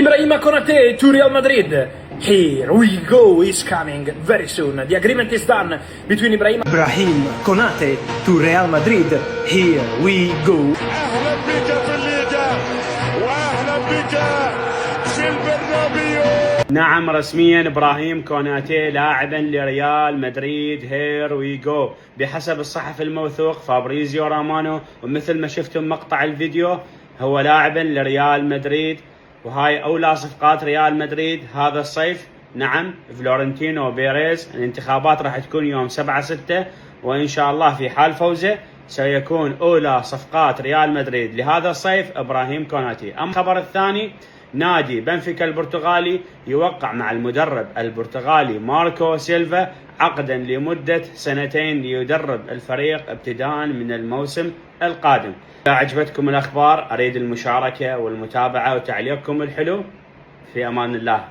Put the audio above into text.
Ibrahima Konate to Real Madrid. Here we go, he's coming very soon. The agreement is done between Ibrahim Konate to Real Madrid. Here we go. أهلا بك في الليجا وأهلا بك في البرنابيو. نعم، رسميا ابراهيم كوناتي لاعبا لريال مدريد. هير وي جو. بحسب الصحفي الموثوق فابريزيو رومانو، ومثل ما شفتم مقطع الفيديو، هو لاعبا لريال مدريد، وهاي اولى صفقات ريال مدريد هذا الصيف. نعم، فلورنتينو بيريز. الانتخابات راح تكون يوم 7/6، وان شاء الله في حال فوزه سيكون اولى صفقات ريال مدريد لهذا الصيف ابراهيم كوناتي. اما الخبر الثاني، نادي بنفيكا البرتغالي يوقع مع المدرب البرتغالي ماركو سيلفا عقدا لمدة 2 ليدرب الفريق ابتداء من الموسم القادم. إذا عجبتكم الأخبار أريد المشاركة والمتابعة وتعليقكم الحلو. في أمان الله.